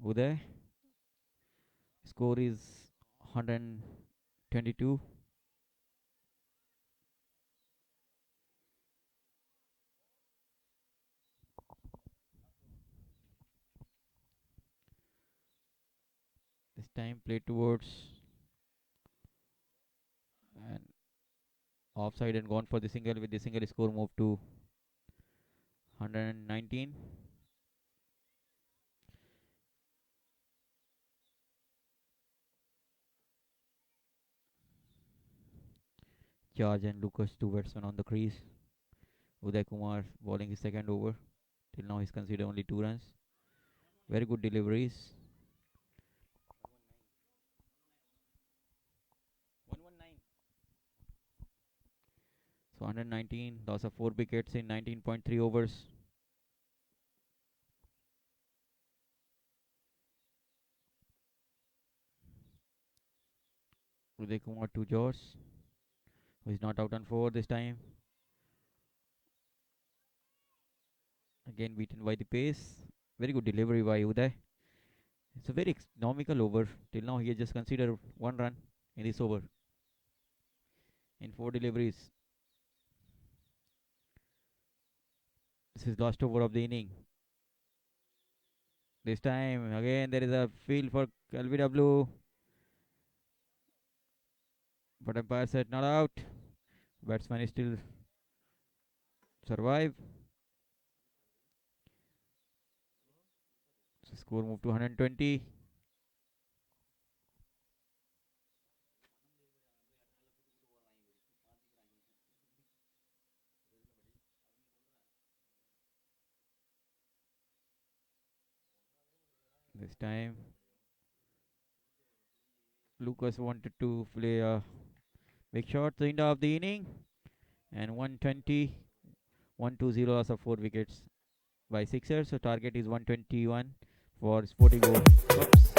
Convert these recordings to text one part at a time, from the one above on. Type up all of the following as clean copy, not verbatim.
Uday. Score is 122. This time play towards and offside and gone for the single with the single score move to 119. Charge and Lucas, two batsmen on the crease. Uday Kumar bowling his second over. Till now he's considered only 2 runs. Very good deliveries. 119. So 119, loss of 4 wickets in 19.3 overs. Uday Kumar to George, who is not out on 4 this time. Again beaten by the pace. Very good delivery by Uday. It's a very economical over. Till now he has just considered 1 run in this over in 4 deliveries. This is last over of the inning. This time again there is a field for LBW, but umpire said not out. Batsman is still survive. So score moved to 120. This time Lucas wanted to play a big shot at the end of the inning, and 120, 120 loss of 4 wickets by sixers. So target is 121 for Sportygo Cups.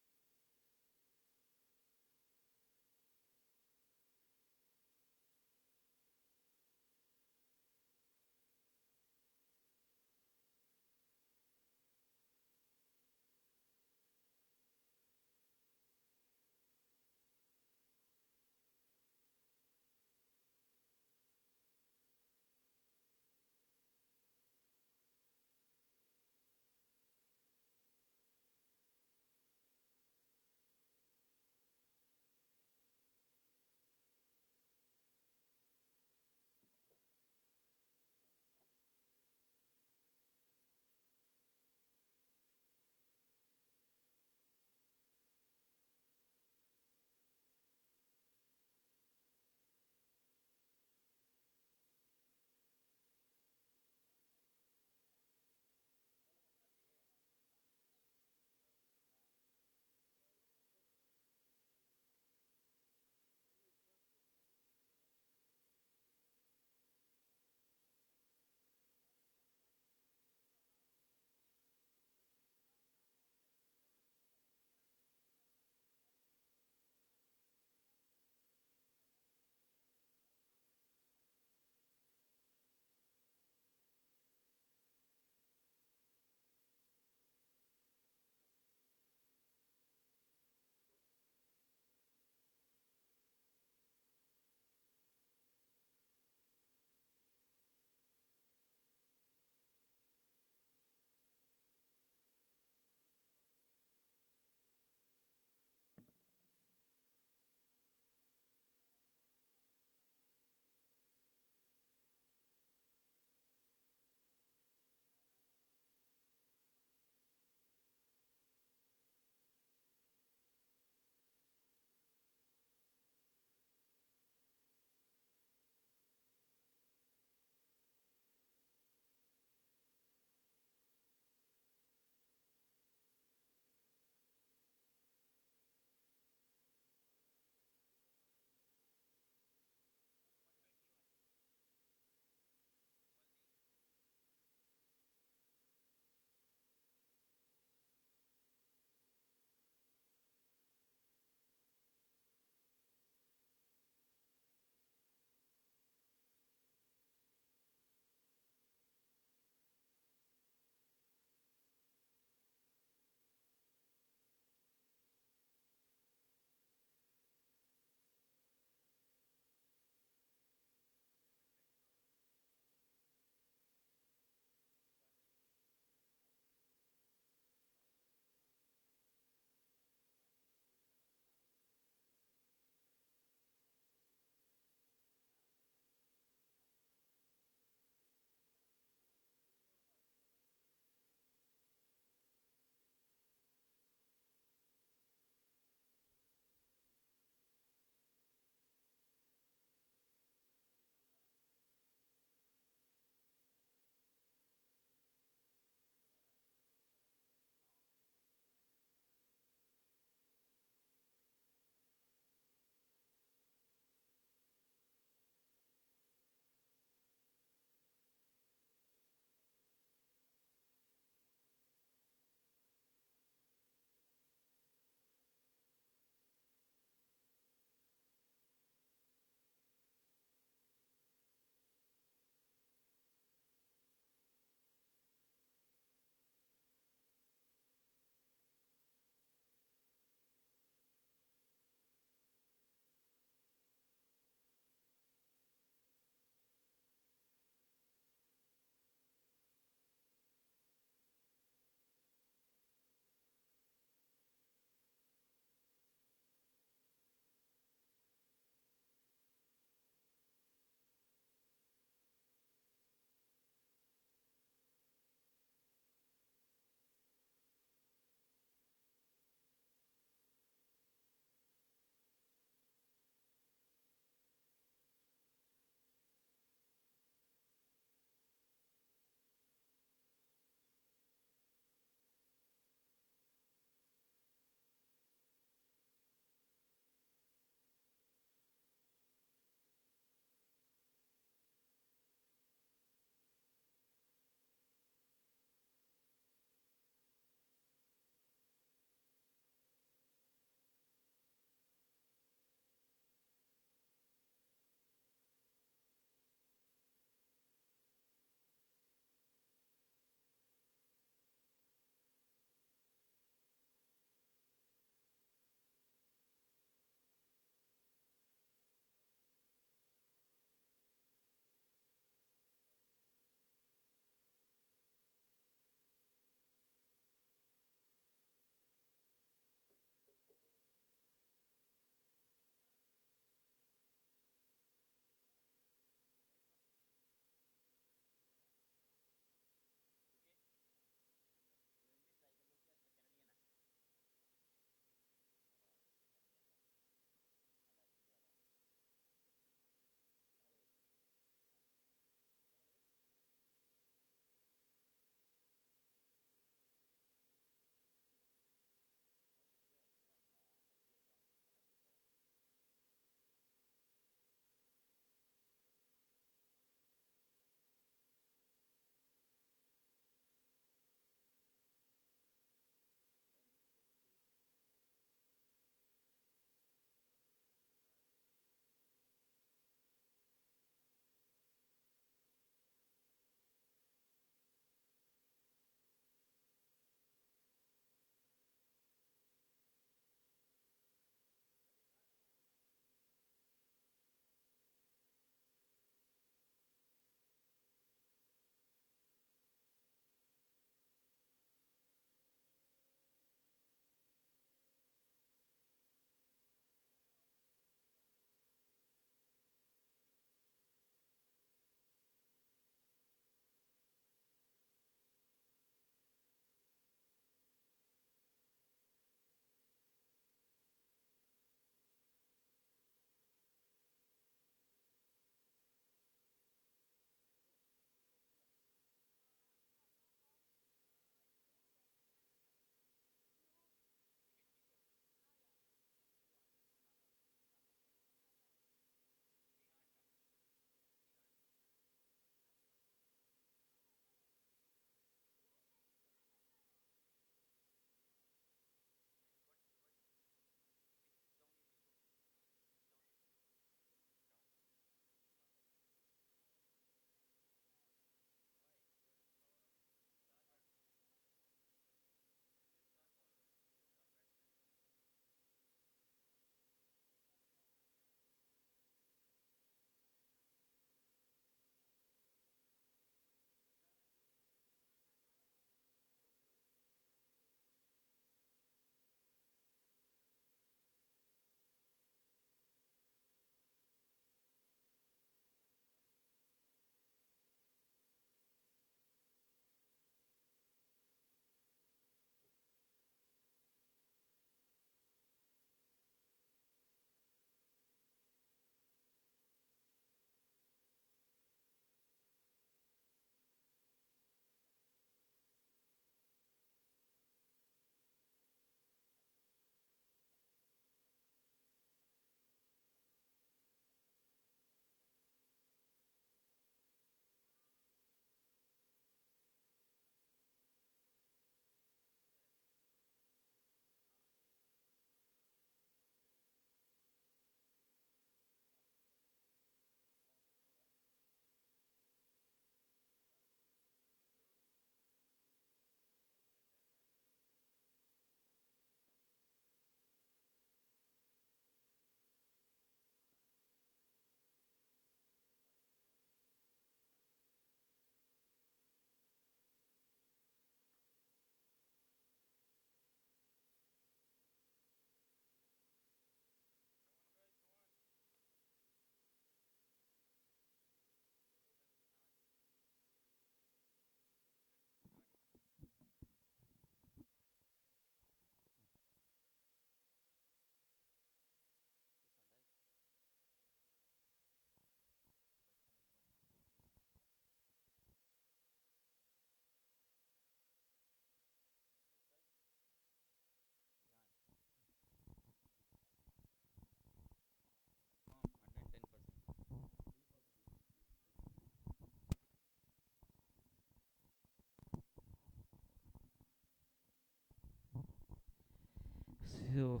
So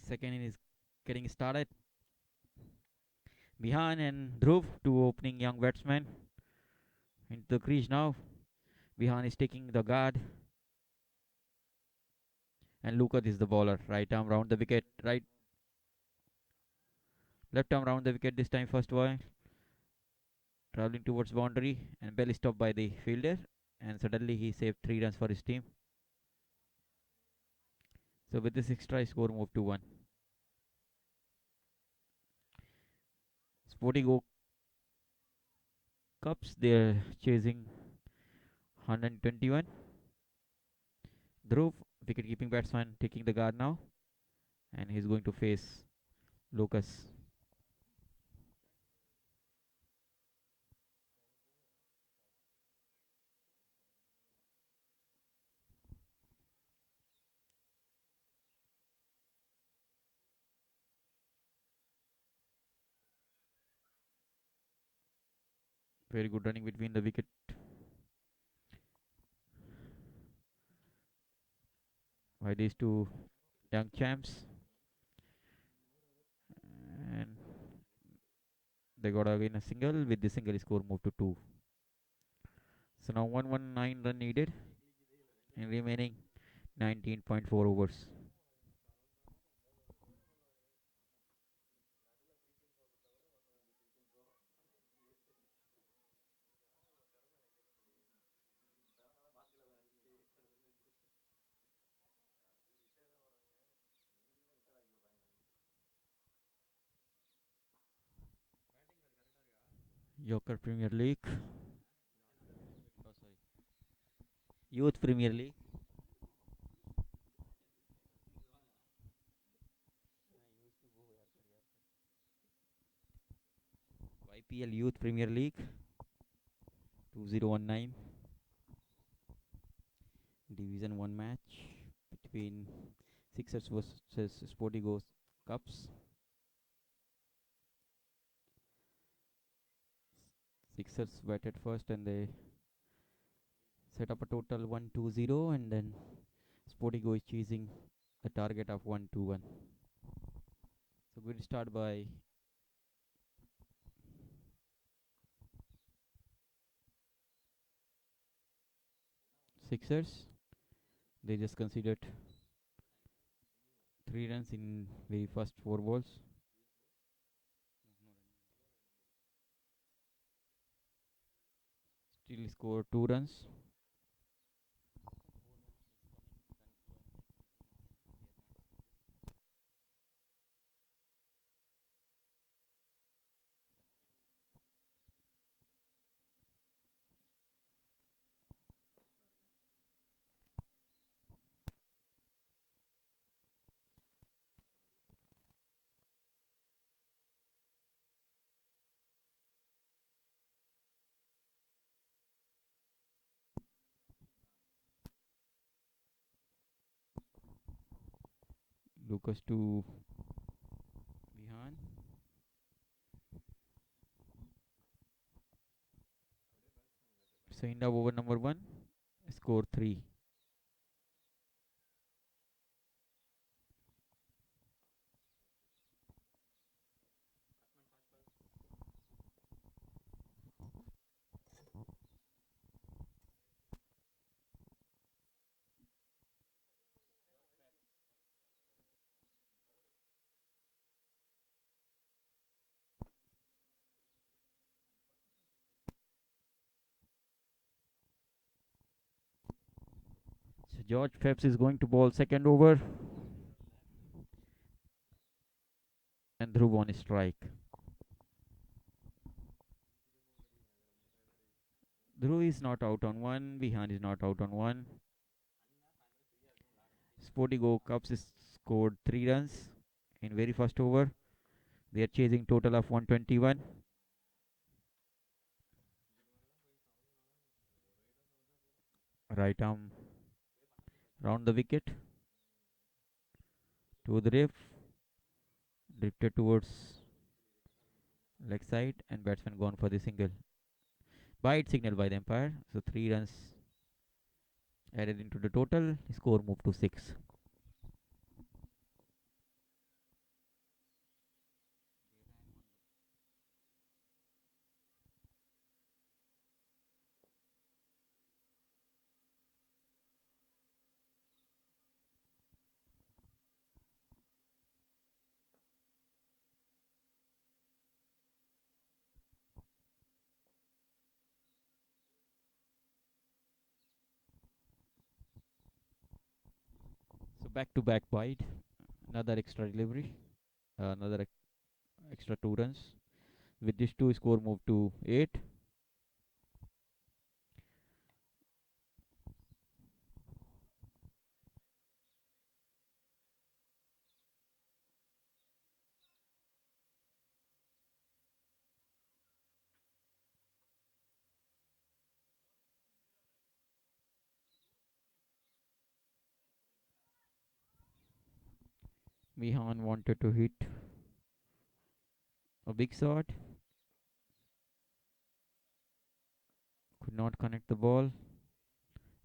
second inning is getting started. Bihan and Dhruv, two opening young batsmen, into the crease now. Bihan is taking the guard, and Lukat is the bowler. Right arm round the wicket, left arm round the wicket this time. First ball, traveling towards boundary, and bell is stopped by the fielder, and suddenly he saved 3 runs for his team. So with this extra score moved to 1. Sportygo Cups, they're chasing 121. Dhruv, wicket keeping batsman, taking the guard now, and he's going to face Lucas. Very good running between the wicket by these two young champs, and they got again a single. With the single, score moved to 2. So now 119 run needed in remaining 19.4 overs. Yoker Premier League, Youth Premier League, YPL Youth Premier League 2019 Division 1 match between Sixers versus Sportygo Cups. Sixers batted first and they set up a total 1-2-0, and then Sportygo is chasing a target of 1-2-1. So good start by Sixers. They just conceded 3 runs in very first 4 balls. Still score 2 runs. Lucas to Bihan. So in the over number 1, score 3. So George Phelps is going to bowl second over, and Dhruv on strike. Dhruv is not out on 1, Bihan is not out on 1. Sportygo Cups is scored 3 runs in very first over. They are chasing total of 121. Right arm round the wicket to the drifted towards leg side, and batsman gone for the single. Bite signal by the umpire. So 3 runs added into the total. Score moved to 6. So back to back wide, another extra delivery, another extra 2 runs. With this two, score moved to 8. Mihan wanted to hit a big shot, could not connect the ball.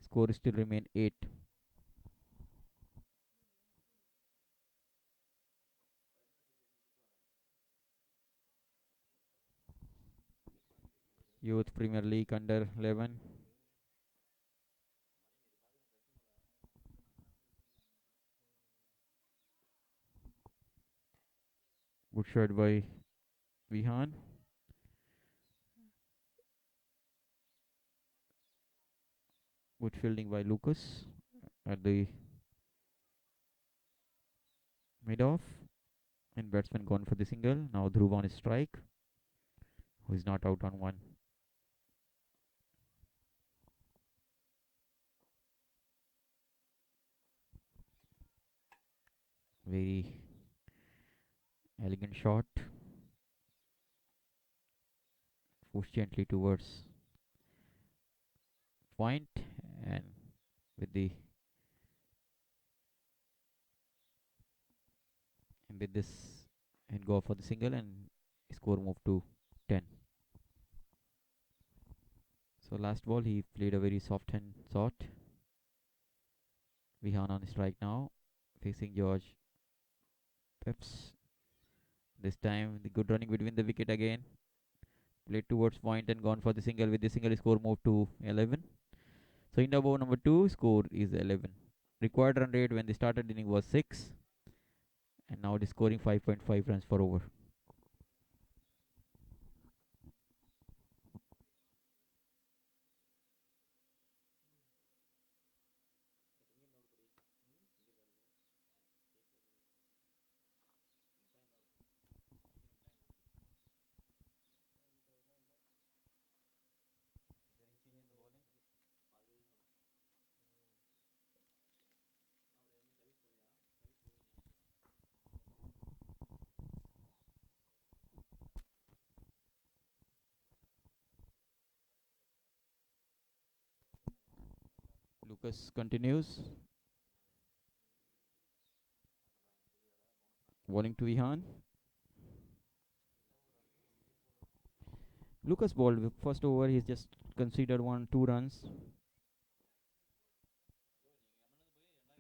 Score still remain 8. Youth Premier League under 11. Good shot by Vihan. Good fielding by Lucas at the mid off. And batsman gone for the single. Now Dhruv on his strike, who is not out on one. Very elegant shot. Pushed gently towards point, and with the and with this and go for the single, and score move to 10. So last ball he played a very soft hand shot. Vihan on strike now, facing George Peps. This time the good running between the wicket again. Played towards point and gone for the single. With the single, score moved to 11. So in the over number 2, score is 11. Required run rate when they started inning was 6, and now it is scoring 5.5 runs per over. Lucas continues. Bowling to Ihan. Lucas bowled first over. He's just considered 2 runs.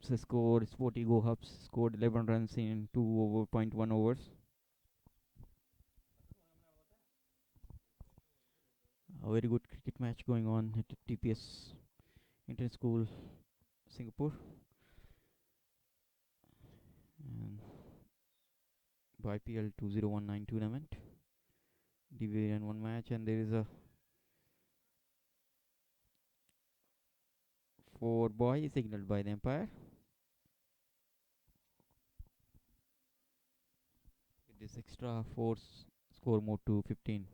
So score Sportygo Hubs scored 11 runs in 2 over 0.1 overs. A very good cricket match going on at TPS Internet School, Singapore. And IPL 2019 tournament. Division 1 match, and there is a 4 boy signaled by the umpire. With this extra force, score moved to 15.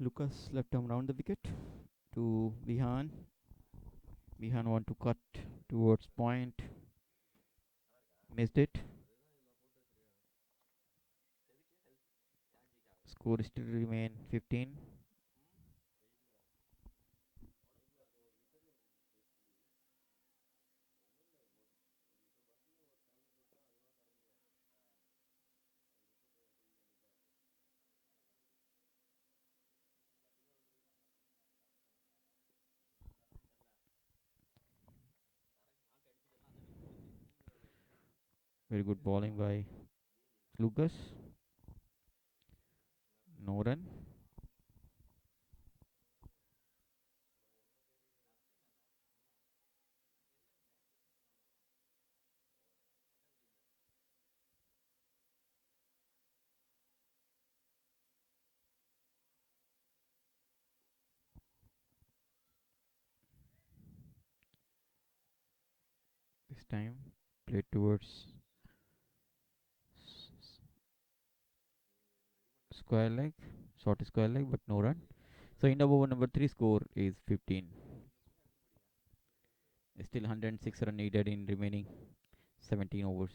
Lucas left arm round the wicket to Bihan. Bihan want to cut towards point. Missed it. Score still remain 15. Very good bowling by Lucas. No run. This time played towards square leg, short square leg, but no run. So in over number 3 score is 15. Still 106 run needed in remaining 17 overs.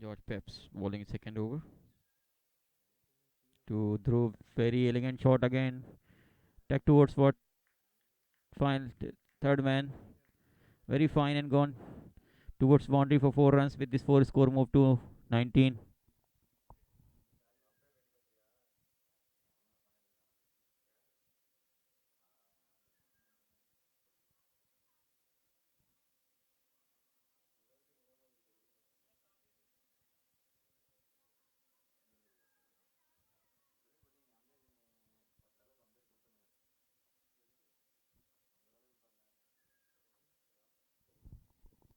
George Peps bowling second over to Dhruv. Very elegant shot again. Tack towards what? Final third man. Very fine and gone towards boundary for 4 runs. With this 4 score move to 19.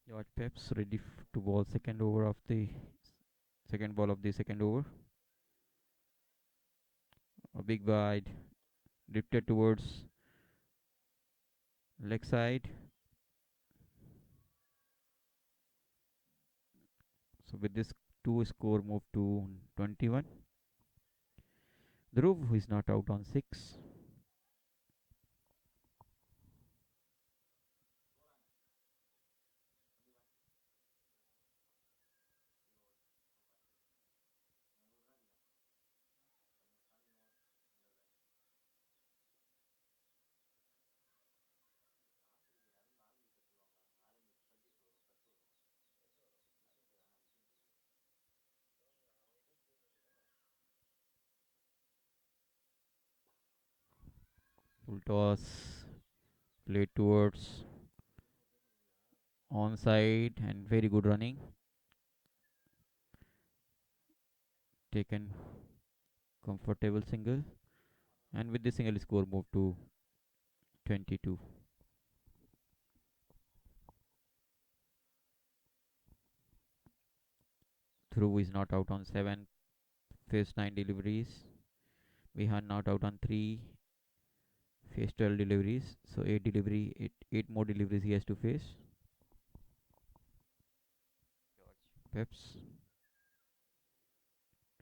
George Peps ready to bowl second over of the second ball of the second over. A big wide drifted towards leg side. So with this 2 score move to 21. Dhruv, who is not out on 6. Full toss played towards onside and very good running. Taken comfortable single, and with the single score move to 22. Dhruv is not out on 7, faced 9 deliveries. Vihan not out on 3, faced 12 deliveries. So 8 more deliveries he has to face. Peps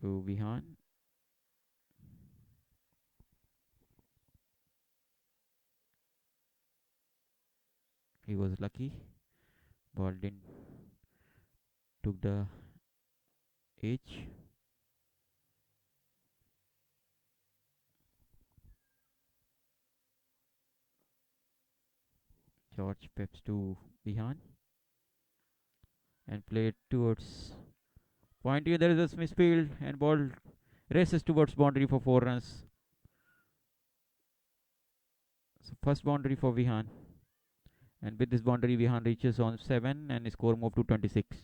to Vihan. He was lucky. Ball didn't took the edge. George Peps to Vihan and played towards point here. There is a misfield and ball races towards boundary for 4 runs. So first boundary for Vihan, and with this boundary Vihan reaches on 7 and score move to 26.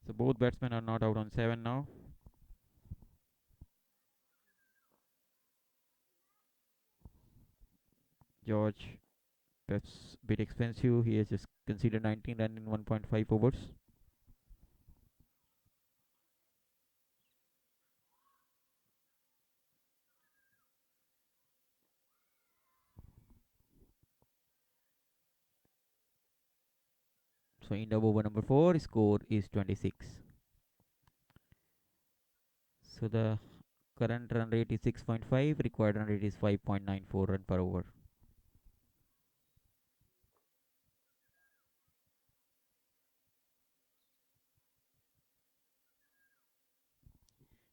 So both batsmen are not out on 7 now. George Peps bit expensive. He has just conceded 19 runs in 1.5 overs. So in the over number 4, score is 26. So the current run rate is 6.5, required run rate is 5.94 run per over.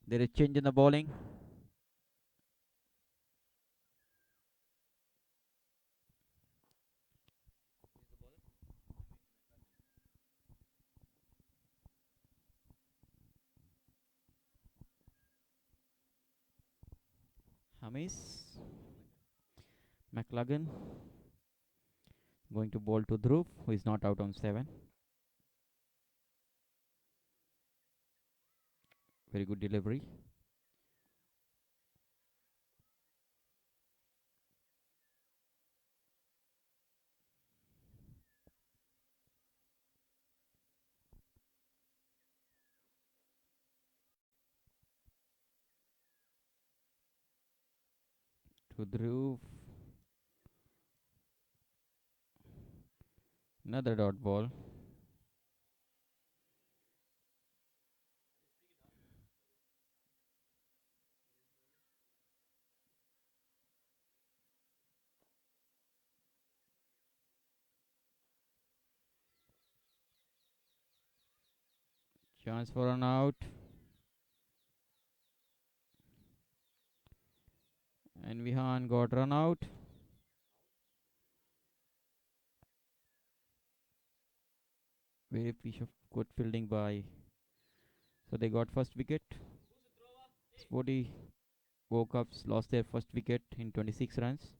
There is change in the bowling. Hamis McLagan going to bowl to Dhruv, who is not out on 7. Very good delivery. To Dhruv. Another dot ball. Chance for an out. And Vihan got run out. Very good fielding by. So they got first wicket. Sporty woke up, lost their first wicket in 26 runs.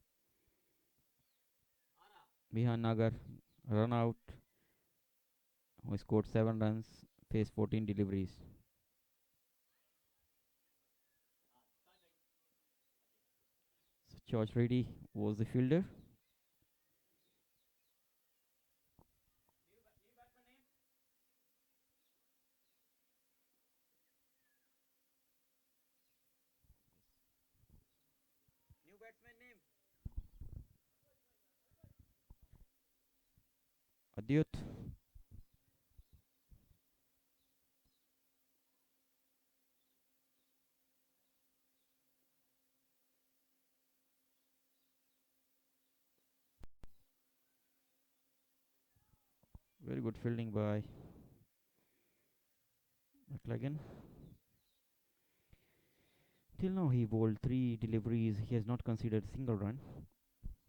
Vihan Nagar run out, who scored 7 runs, faced 14 deliveries. So George Reddy was the fielder. New batsman name? Adyut. Very good fielding by McLagan. Till now he bowled 3 deliveries. He has not considered a single run.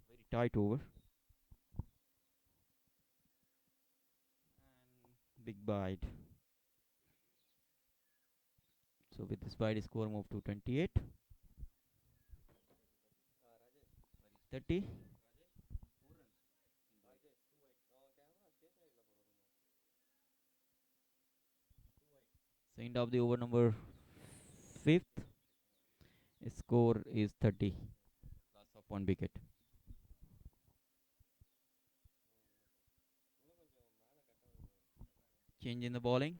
Very tight over. And big bite. So with this bite, score moved to 28. 30. So end of the over number 5th. Score is 30. Loss of 1 wicket. Change in the bowling.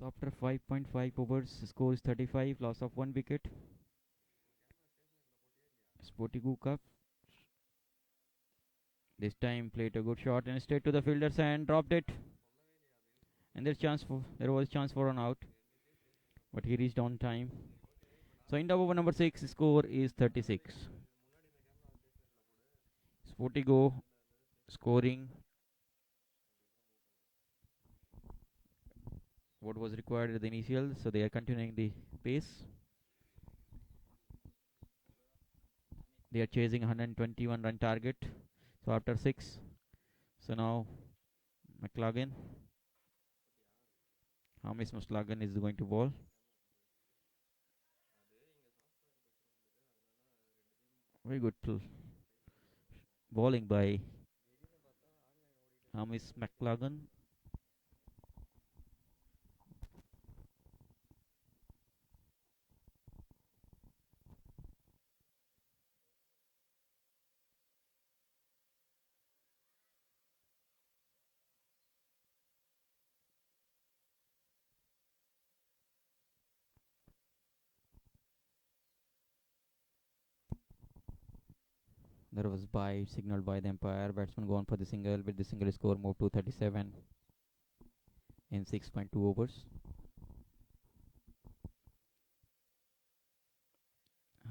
So after 5.5 overs, score is 35, loss of 1 wicket. Sportygo Cup. This time played a good shot and straight to the fielders and dropped it. And there was chance for an out, but he reached on time. So in the over number 6, score is 36. Sportygo scoring what was required at the initial, so they are continuing the pace. They are chasing 121 run target. So after 6, so now McLagan, Hamis McLagan is going to bowl. Very good bowling by Hamis McLagan. There was by signaled by the umpire. Batsman gone for the single, with the single score moved to 37 in 6.2 overs.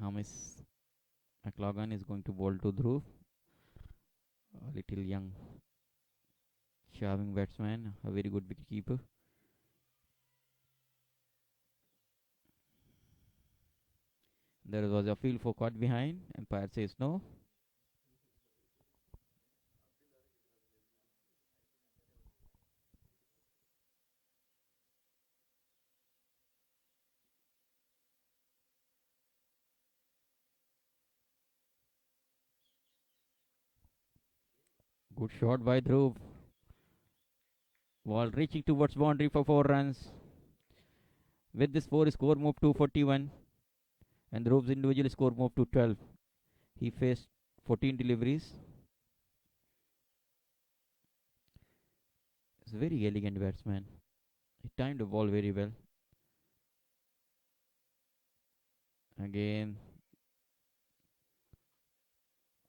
Hamis McLagan is going to bowl to Dhruv, a little young charming batsman, a very good wicketkeeper. There was a field for caught behind. Umpire says no. Good shot by Dhruv. Ball reaching towards boundary for 4 runs. With this 4, score moved to 41, and Dhruv's individual score moved to 12. He faced 14 deliveries. He's a very elegant batsman. He timed the ball very well. Again,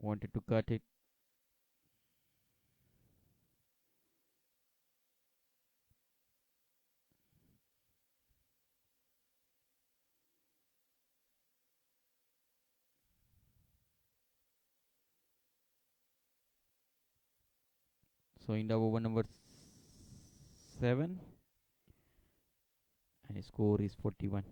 wanted to cut it. So in the over number 7, and his score is 41.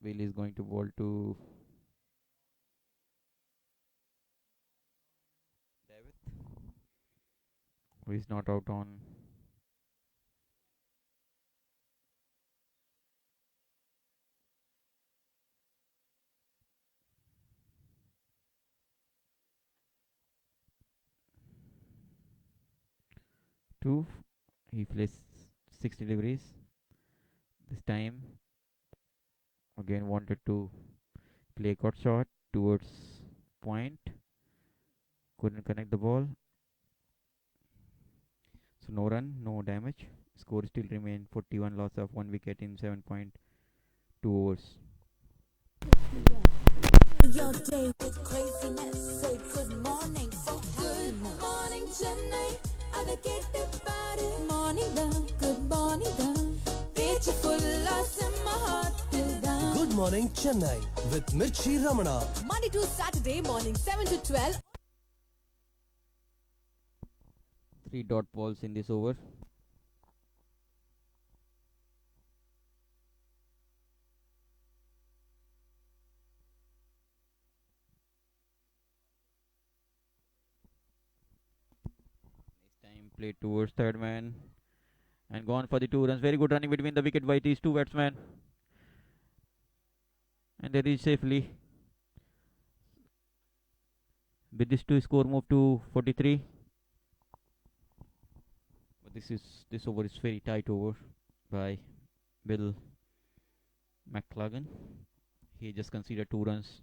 Will is going to bowl to David, who is not out on 2. He placed 6 deliveries. This time, again wanted to play a cut shot towards point. Couldn't connect the ball. So no run, no damage. Score still remain 41, loss of 1 wicket in 7.2 overs. Your day with craziness. Say good morning. Oh, good morning, Chennai. Morning down, good morning down. Beautiful loss in my heart till down. Good morning, Chennai with Mirchi Ramana. Monday to Saturday morning 7 to 12. 3 dot balls in this over. This time played towards third man. and gone for the 2 runs. Very good running between the wicket by these two batsmen, and they reach safely. With this two score move to 43. But this over is very tight over by Bill McLagan. He just conceded 2 runs.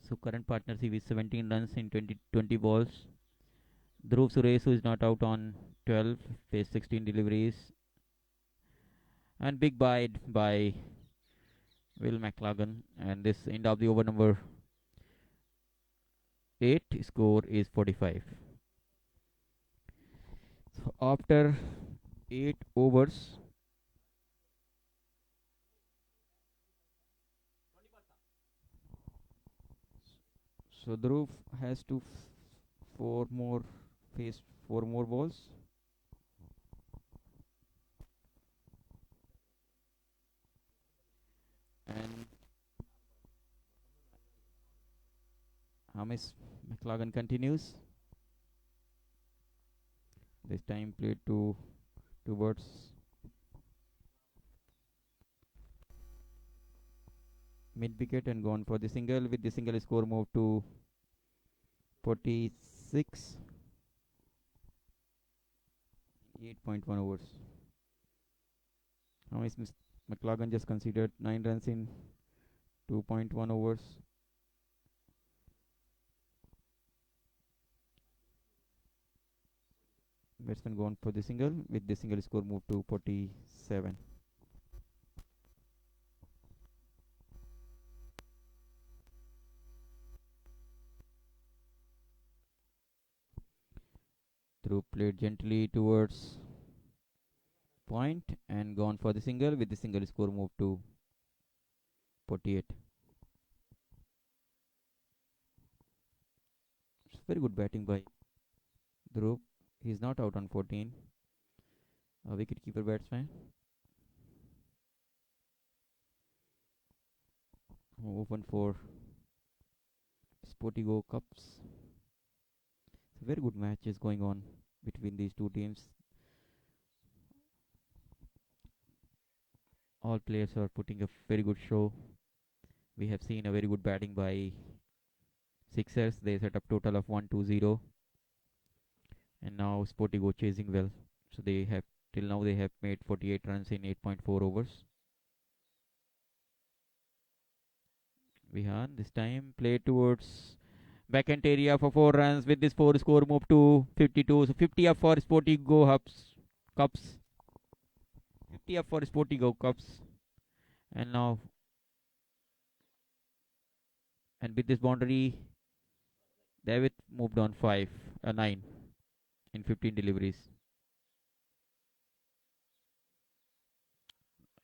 So current partnership is 17 runs in 20 balls. Dhruv Suresh, who is not out on 12, faced 16 deliveries. And big bite by Will McLagan. And this end of the over number 8, score is 45. So after 8 overs, so Dhruv has to face 4 more balls. And Hamish McLagan continues. This time played towards mid wicket and gone for the single. With the single, score moved to 46. 8.1 overs. Hamish McLagan just conceded 9 runs in 2.1 overs. Batsman gone for the single. With the single, score moved to 47. Through played gently towards point and gone for the single. With the single, score moved to 48. It's very good batting by Dhruv. He's not out on 14. A wicket keeper batsman. Open for Sportygo Cups. It's a very good match is going on between these two teams. All players are putting a very good show. We have seen a very good batting by Sixers. They set up total of 1-2-0, and now Sportygo chasing well. So they have till now they have made 48 runs in 8.4 overs. Vihan this time played towards backhand area for 4 runs. With this 4, score move to 52. So 50 up for Sportygo Cups. 50 up for Sportygo Cups. And now, and with this boundary, David moved on 9 in 15 deliveries.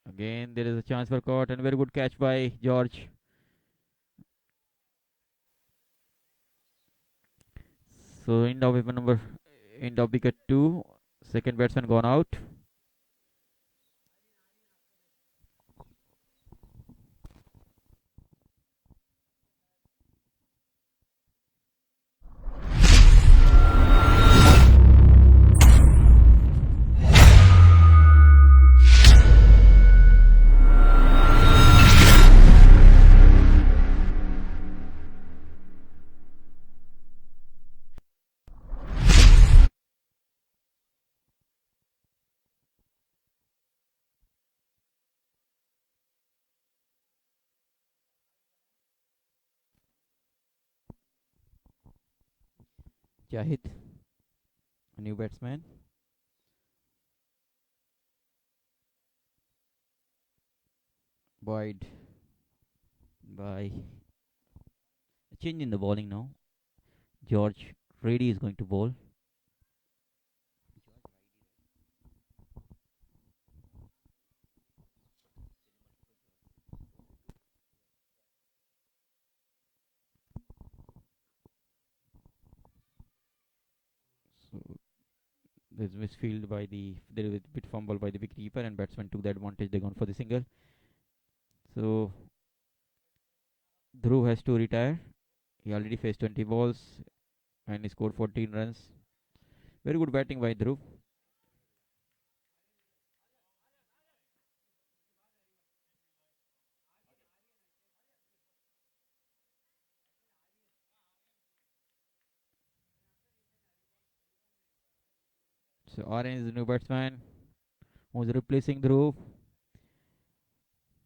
Again, there is a chance for caught and very good catch by George. So end of wicket 2. Second batsman gone out. Jahid, a new batsman. Boyd by a change in the bowling now. George Reddy is going to bowl. So There's misfield by there was a bit fumble by the wicketkeeper, and batsman took the advantage. They gone for the single. So Dhruv has to retire. He already faced 20 balls and he scored 14 runs. Very good batting by Dhruv. So Aryan is the new batsman who's replacing Dhruv.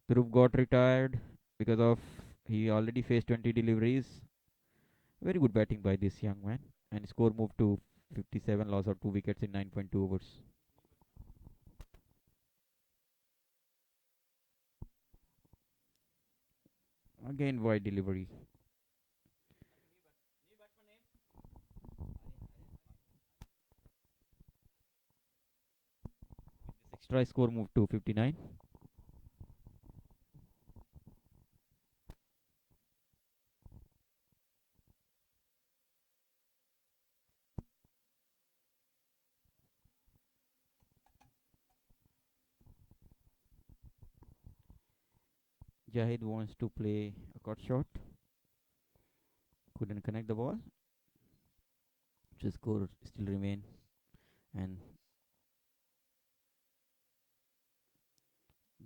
Dhruv got retired because of he already faced 20 deliveries. Very good batting by this young man. And score moved to 57, loss of 2 wickets in 9.2 overs. Again wide delivery. Extra score moved to 59. Jahid wants to play a cut shot. Couldn't connect the ball. So score still remain. And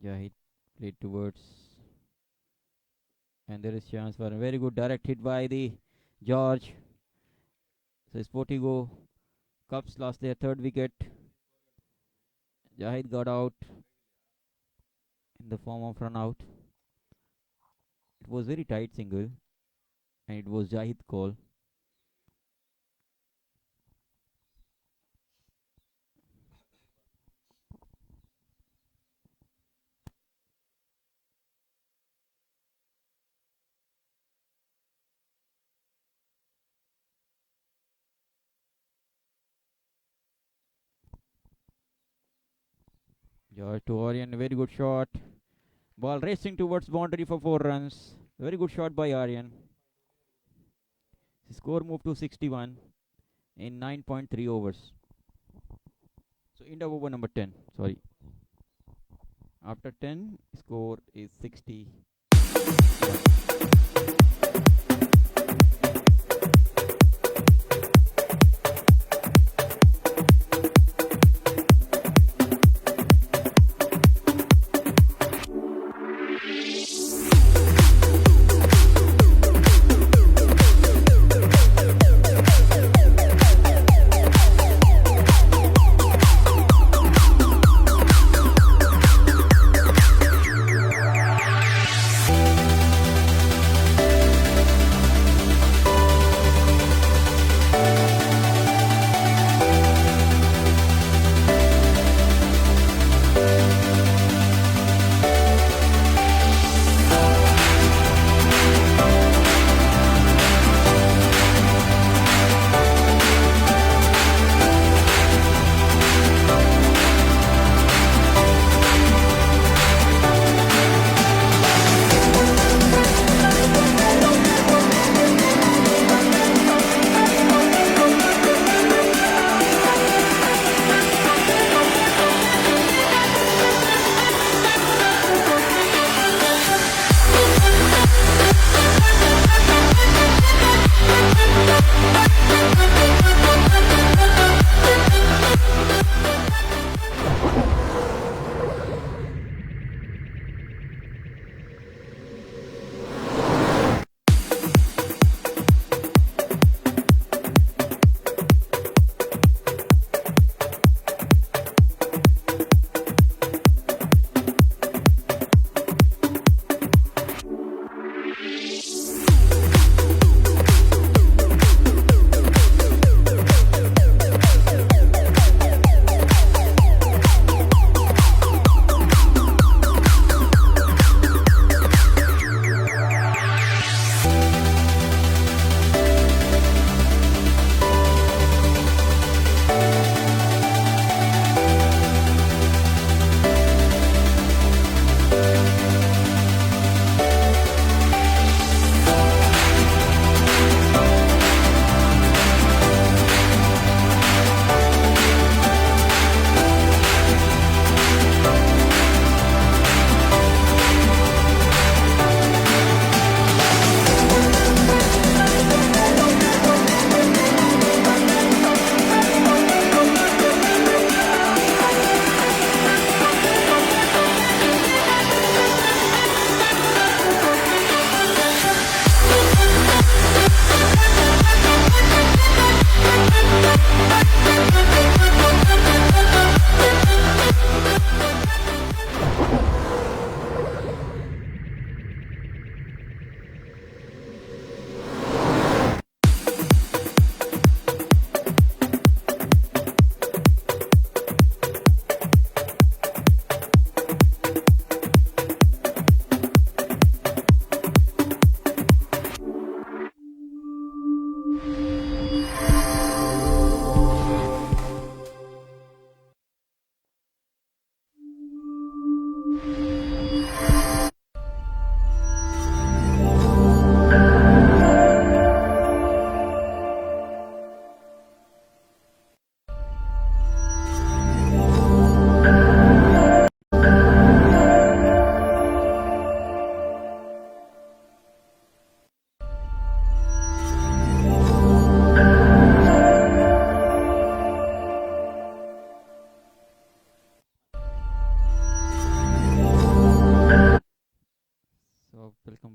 Jahid played towards. And there is chance for a very good direct hit by the George. So Sportygo Cups lost their third wicket. Jahid got out in the form of run out. It was very tight single and it was Jahid call. George to Aryan, very good shot. Ball racing towards boundary for 4 runs. Very good shot by Aryan. Score moved to 61 in 9.3 overs. So end of over number 10. Sorry. After 10, score is 60.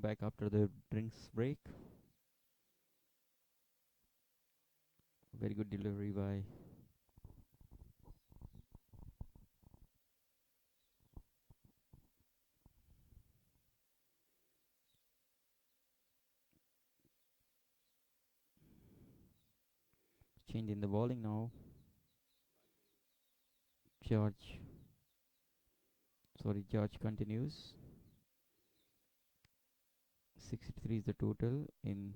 Welcome back after the drinks break. Very good delivery by change in the bowling now. George George continues. 63 is the total in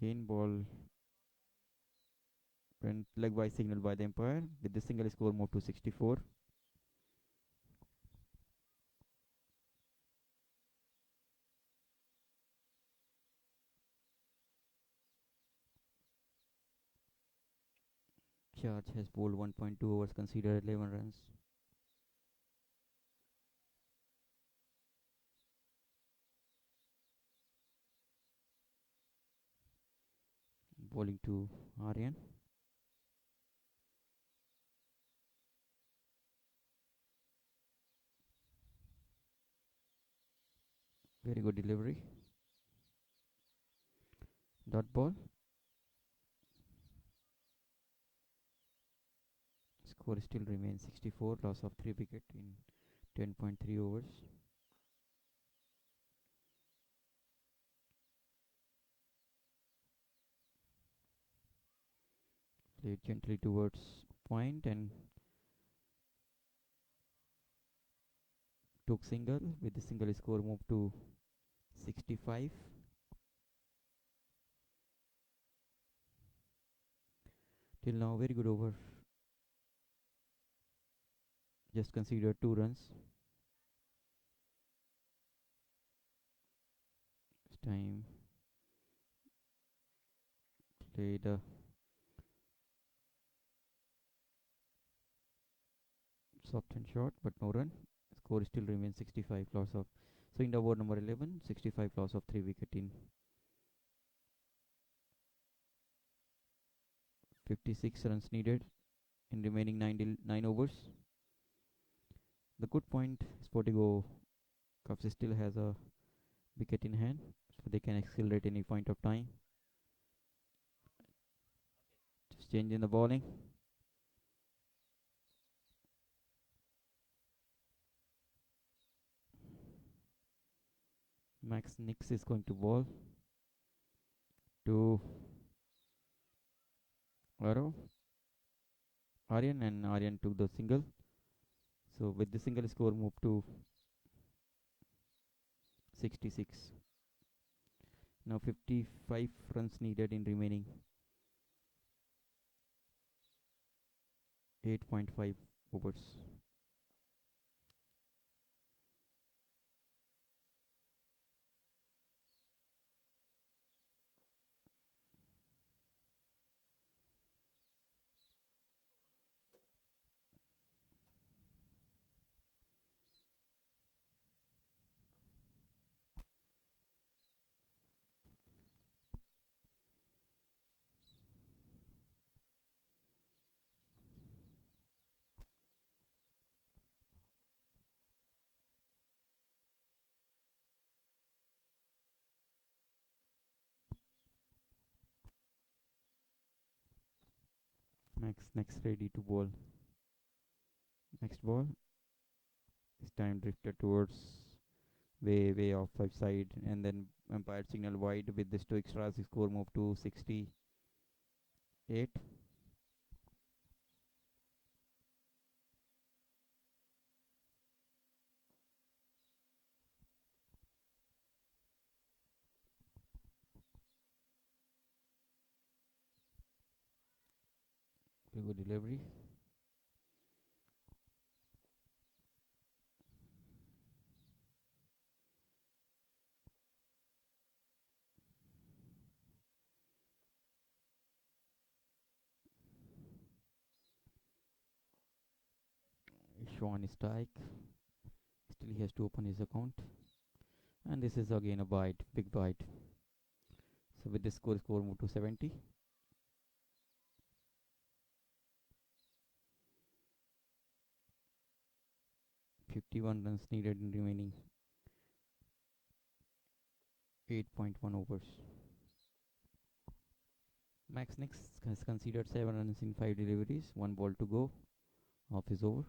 gain ball when leg by signal by the umpire. With the single score move to 64. George has bowled 1.2 overs, considered 11 runs. Bowling to Aryan. Very good delivery. Dot ball. Score still remains 64. Loss of 3 wickets in 10.3 overs. Played gently towards point and took single. With the single score moved to 65. Till now, very good over. Just considered 2 runs. This time played a soft and short, but no run. Score still remains 65. Loss of so in the over number 11, 65 loss of 3 wicket in 56 runs needed in remaining 9 overs. The good point, Sportygo Cups still has a wicket in hand, so they can accelerate any point of time. Just change in the bowling. Max Nix is going to bowl to Aryan, and Aryan took the single. So with the single score move to 66. Now 55 runs needed in remaining 8.5 overs. Max next ready to bowl. Next ball. This time drifted towards way off 5 side, and then umpire signal wide. With this 2 extras, the score moved to 68. Very good delivery. Sean strike. Still he has to open his account. And this is again a bite, big bite. So with this score moved to 70. 51 runs needed in remaining 8.1 overs. Max Nix has conceded 7 runs in 5 deliveries, 1 ball to go off his over.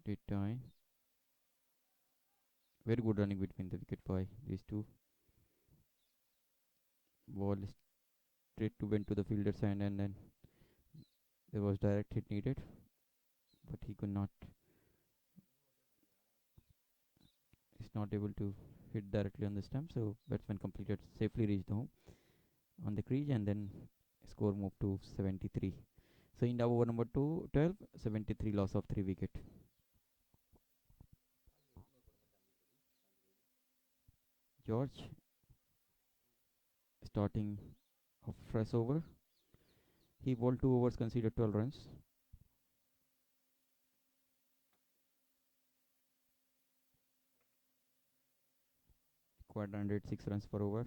Dead time. Very good running between the wicket by these two. Ball straight to went to the fielder's hand, and then there was direct hit needed, but he could not. He's not able to hit directly on the stump, so batsman completed, safely reached home on the crease, and then score moved to 73. So in the over number 12, 73 loss of 3 wicket. George starting a fresh over. He bowled 2 overs, conceded 12 runs. Required 106 runs per over.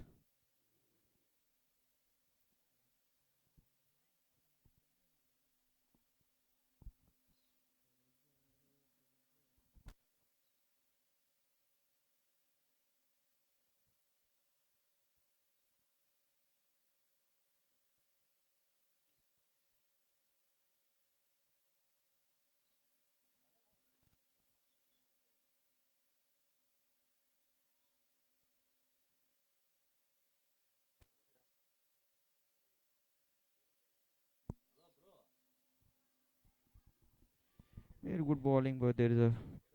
Very good bowling, but there is a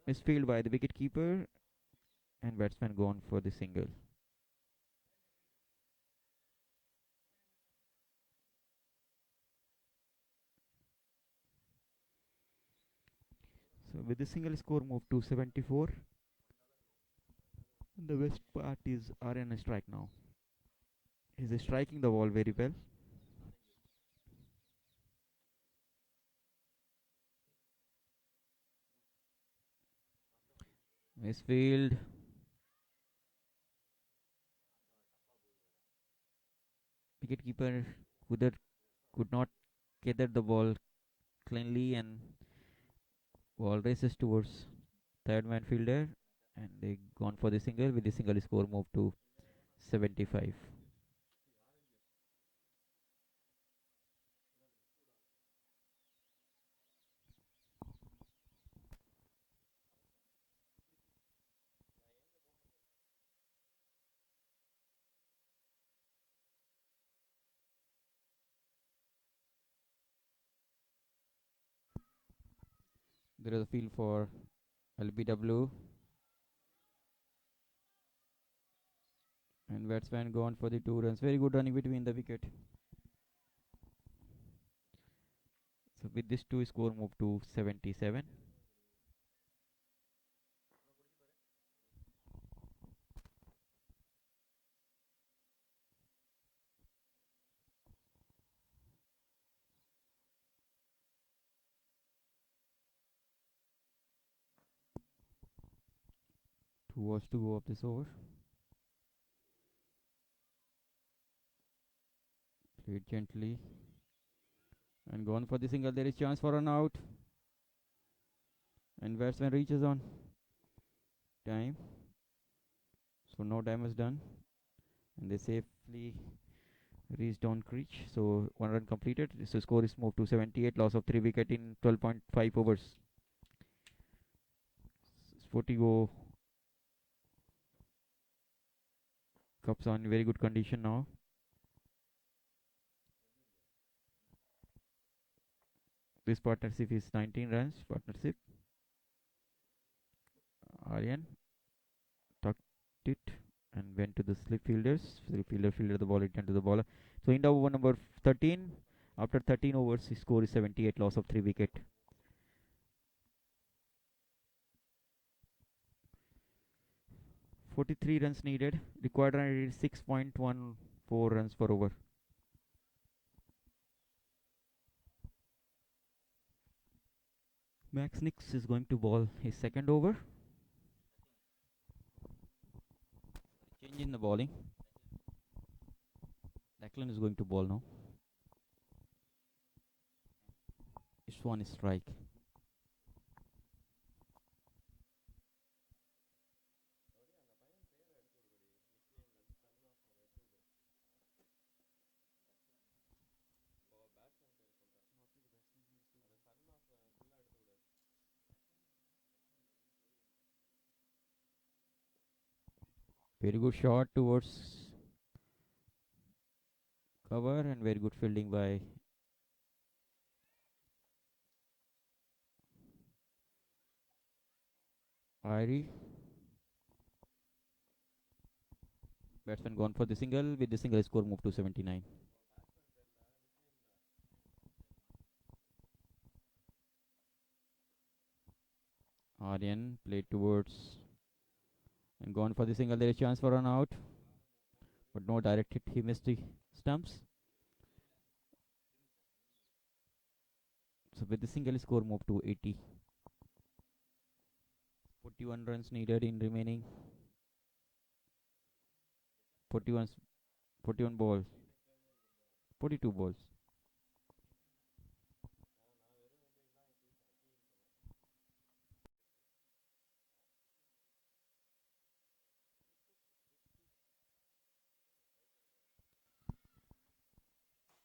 misfield by the wicket keeper, and batsman gone for the single. So with the single, score moved to 74. And the best part is Aryan strike now. He's striking the ball very well. Misfield. Wicketkeeper could not gather the ball cleanly, and ball races towards third man fielder, and they gone for the single. With the single, score moved to 75. There is a field for LBW, and batsman gone for the 2 runs. Very good running between the wicket. So with this 2, score moved to 77. Two was to go of this over. Played gently and gone for the single. There is chance for an out, and batsman reaches on time, so no damage done, and they safely reached on creech. So 1 run completed. So score is moved to 78. Loss of 3 wicket in 12.5 overs. Sportygo Cups on very good condition now. This partnership is 19 runs partnership. Aryan tucked it and went to the slip fielders. Slip fielder fielded the ball, returned to the bowler. So in the over number 13, after 13 overs, his score is 78. Loss of 3 wicket. 43 runs needed. Required run rate is 6.14 runs per over. Max Nix is going to ball his second over. Change in the bowling. Declan is going to ball now. This one is strike. Very good shot towards cover and very good fielding by Irie. Batsman gone for the single. With the single, score moved to 79. Aryan played towards and gone for the single. There is chance for run out, but no direct hit. He missed the stumps. So with the single, score moved to 80. 41 runs needed in remaining 41 41 balls. 42 balls.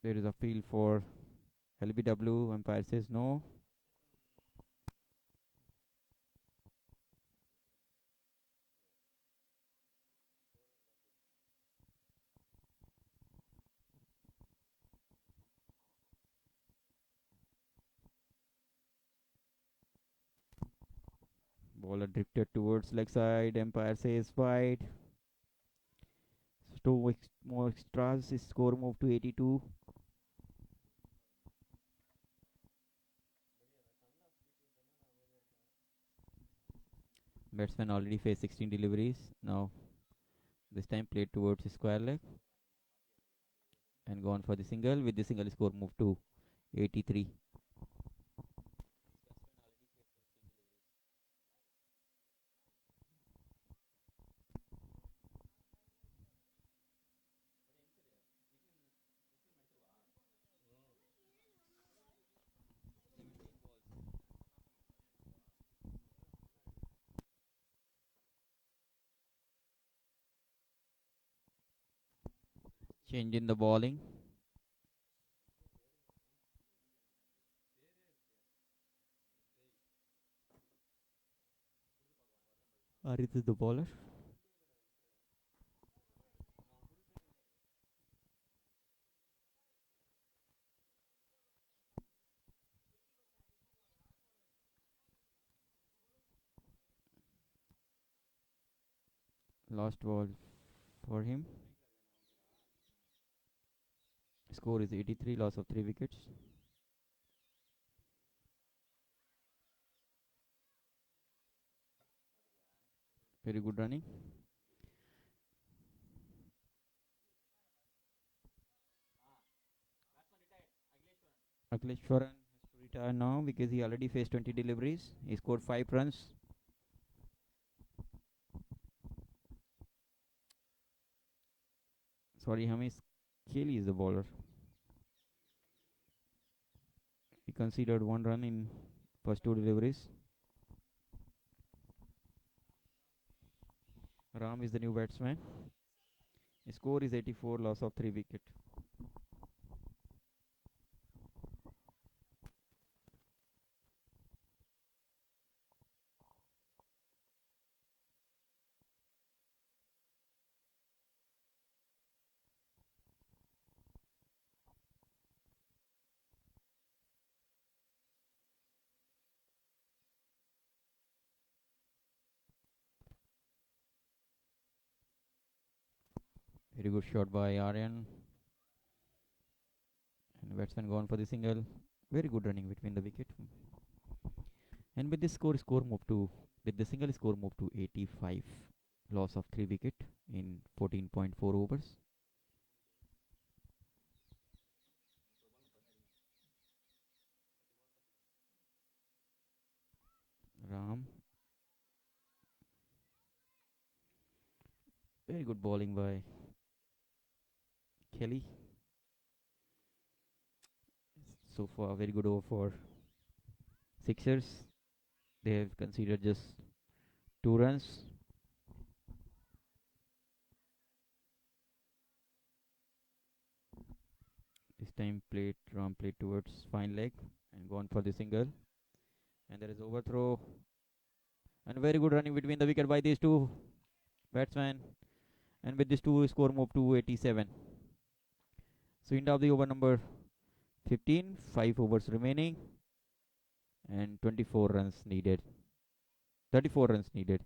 There is a field for LBW. Umpire says no. Bowler drifted towards leg side. Umpire says wide. Two more extras. His score moved to 82. Batsman already faced 16 deliveries. Now this time played towards his square leg and gone for the single. With the single, score moved to 83. Change in the bowling. Arith is the bowler. Last ball for him. Score is 83, loss of 3 wickets. Very good running. Akleshwaran has to retire now because he already faced 20 deliveries. He scored 5 runs. Sorry, Hamish Kelly is the bowler. He conceded 1 run in first 2 deliveries. Ram is the new batsman. His score is 84, loss of 3 wickets. Very good shot by Aryan. And batsman gone for the single. Very good running between the wicket. And with this score moved to with the single score moved to 85. Loss of 3 wicket in 14.4 overs. Very good bowling by Kelly. So far, very good over for Sixers. They have conceded just 2 runs. This time Ram played towards fine leg and gone for the single. And there is overthrow and very good running between the wicket by these two batsmen. And with this two score move to 87. So end of the over number 15, 5 overs remaining and 24 runs needed. 34 runs needed.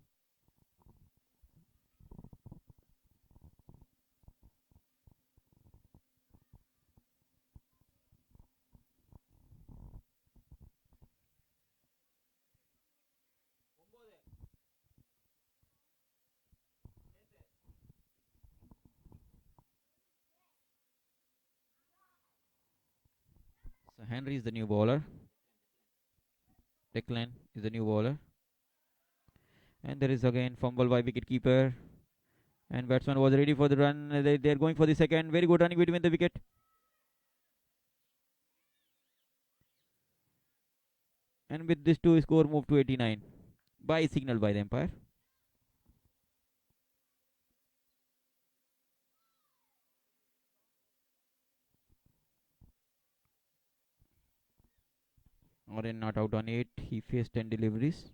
So Henry is the new bowler. Declan is the new bowler. And there is again fumble by wicketkeeper. And batsman was ready for the run. They are going for the second. Very good running between the wicket. And with this two score move to 89 by signal by the umpire. Oren not out on 8. He faced 10 deliveries.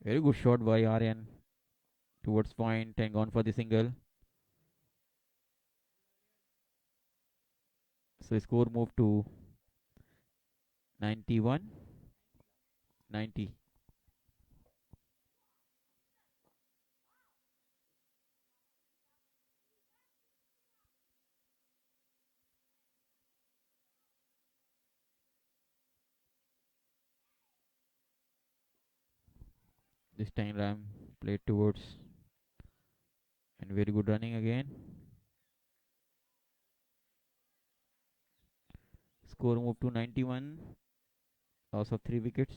Very good shot by Aryan towards point and gone for the single. So score moved to 91, 90. This time Ram played towards and very good running again. Score moved to 91. Loss of 3 wickets.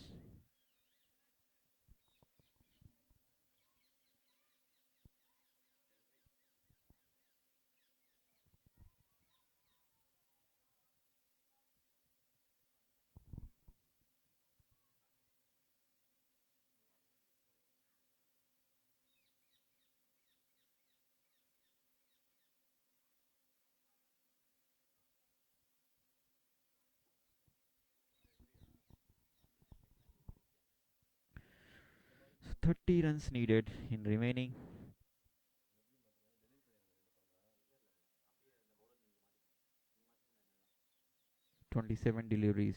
So 30 runs needed in remaining. 27 deliveries.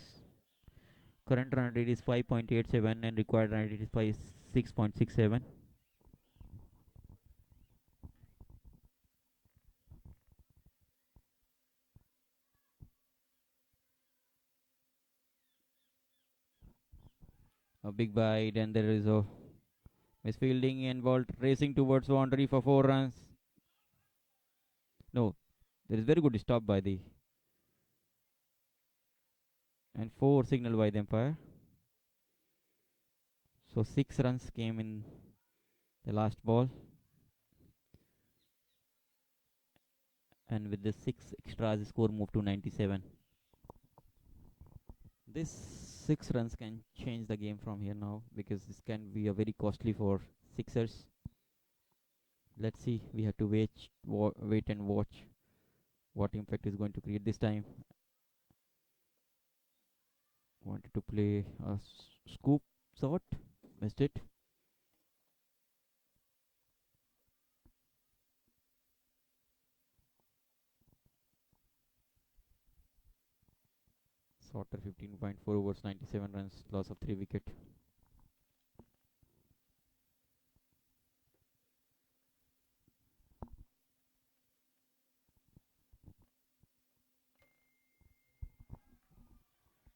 Current run rate is 5.87 and required run rate is 6.67. A big bite and there is a misfielding and ball racing towards boundary for 4 runs. No, there is very good stop by the and 4 signal by the umpire. So 6 runs came in the last ball. And with the 6 extras, the score moved to 97. This 6 runs can change the game from here now because this can be a very costly for Sixers. Let's see. We have to wait and watch what impact is going to create this time. Wanted to play a scoop shot, missed it. Sauter 15.4 overs, 97 runs, loss of 3 wicket.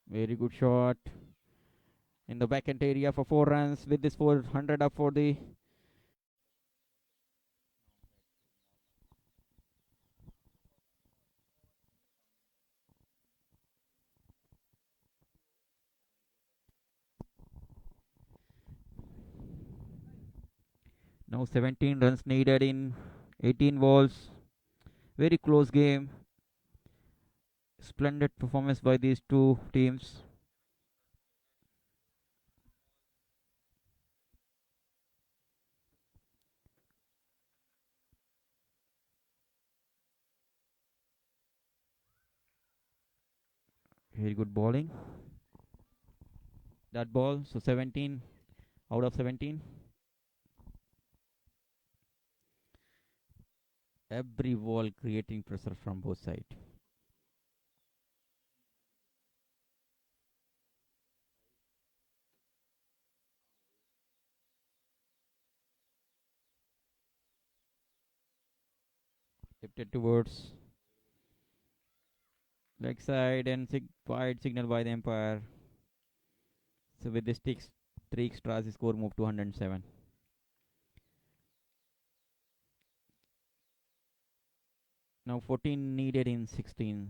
Very good shot in the back end area for 4 runs. With this 400 up for the Now 17 runs needed in 18 balls. Very close game. Splendid performance by these two teams. Very good bowling. That ball, so 17 out of 17. Every ball creating pressure from both sides. Lifted towards leg side and wide signal by the umpire. So with this three extras, the score moved to 107. Now 14 needed in 16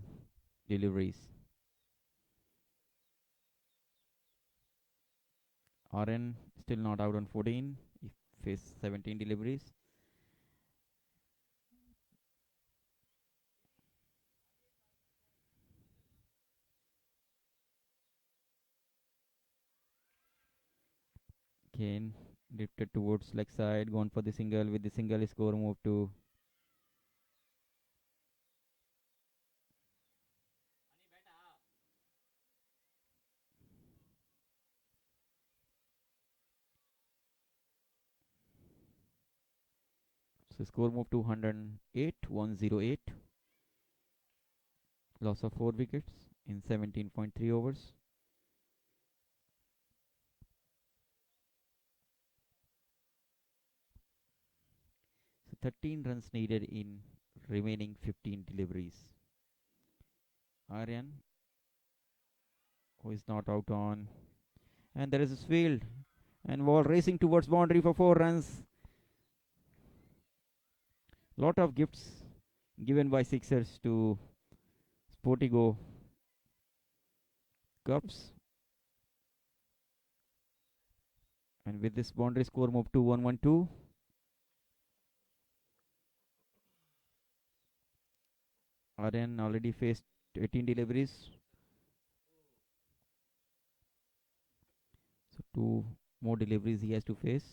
deliveries. RN still not out on 14. He faced 17 deliveries. Kane drifted towards leg side, gone for the single. With the single, score moved to so score moved to 108, 108. Loss of 4 wickets in 17.3 overs. So 13 runs needed in remaining 15 deliveries. Aryan, who is not out on, and there is a field and ball racing towards boundary for 4 runs. Lot of gifts given by Sixers to Sportygo Cups. And with this boundary score moved to 112. Aryan already faced 18 deliveries. So 2 more deliveries he has to face.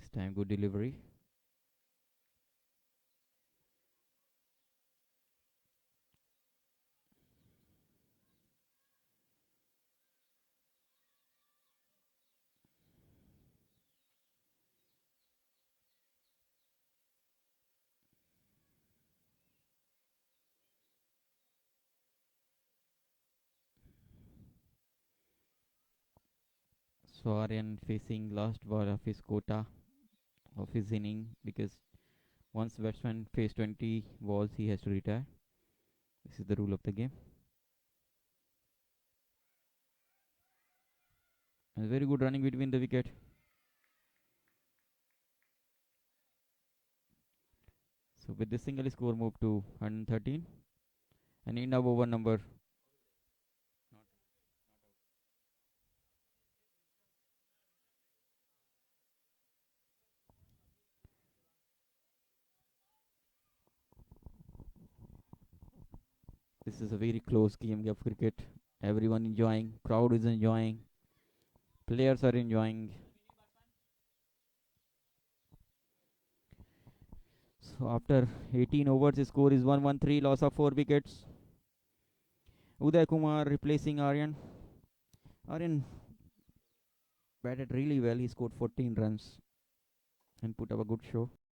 This time good delivery. So Aryan facing last ball of his quota of his inning, because once batsman face 20 balls he has to retire. This is the rule of the game. And very good running between the wicket. So with this single score moved to 113. And in over number. This is a very close game of cricket. Everyone enjoying, crowd is enjoying, players are enjoying. So after 18 overs, the score is 113, loss of 4 wickets. Uday Kumar replacing Aryan. Aryan batted really well. He scored 14 runs and put up a good show.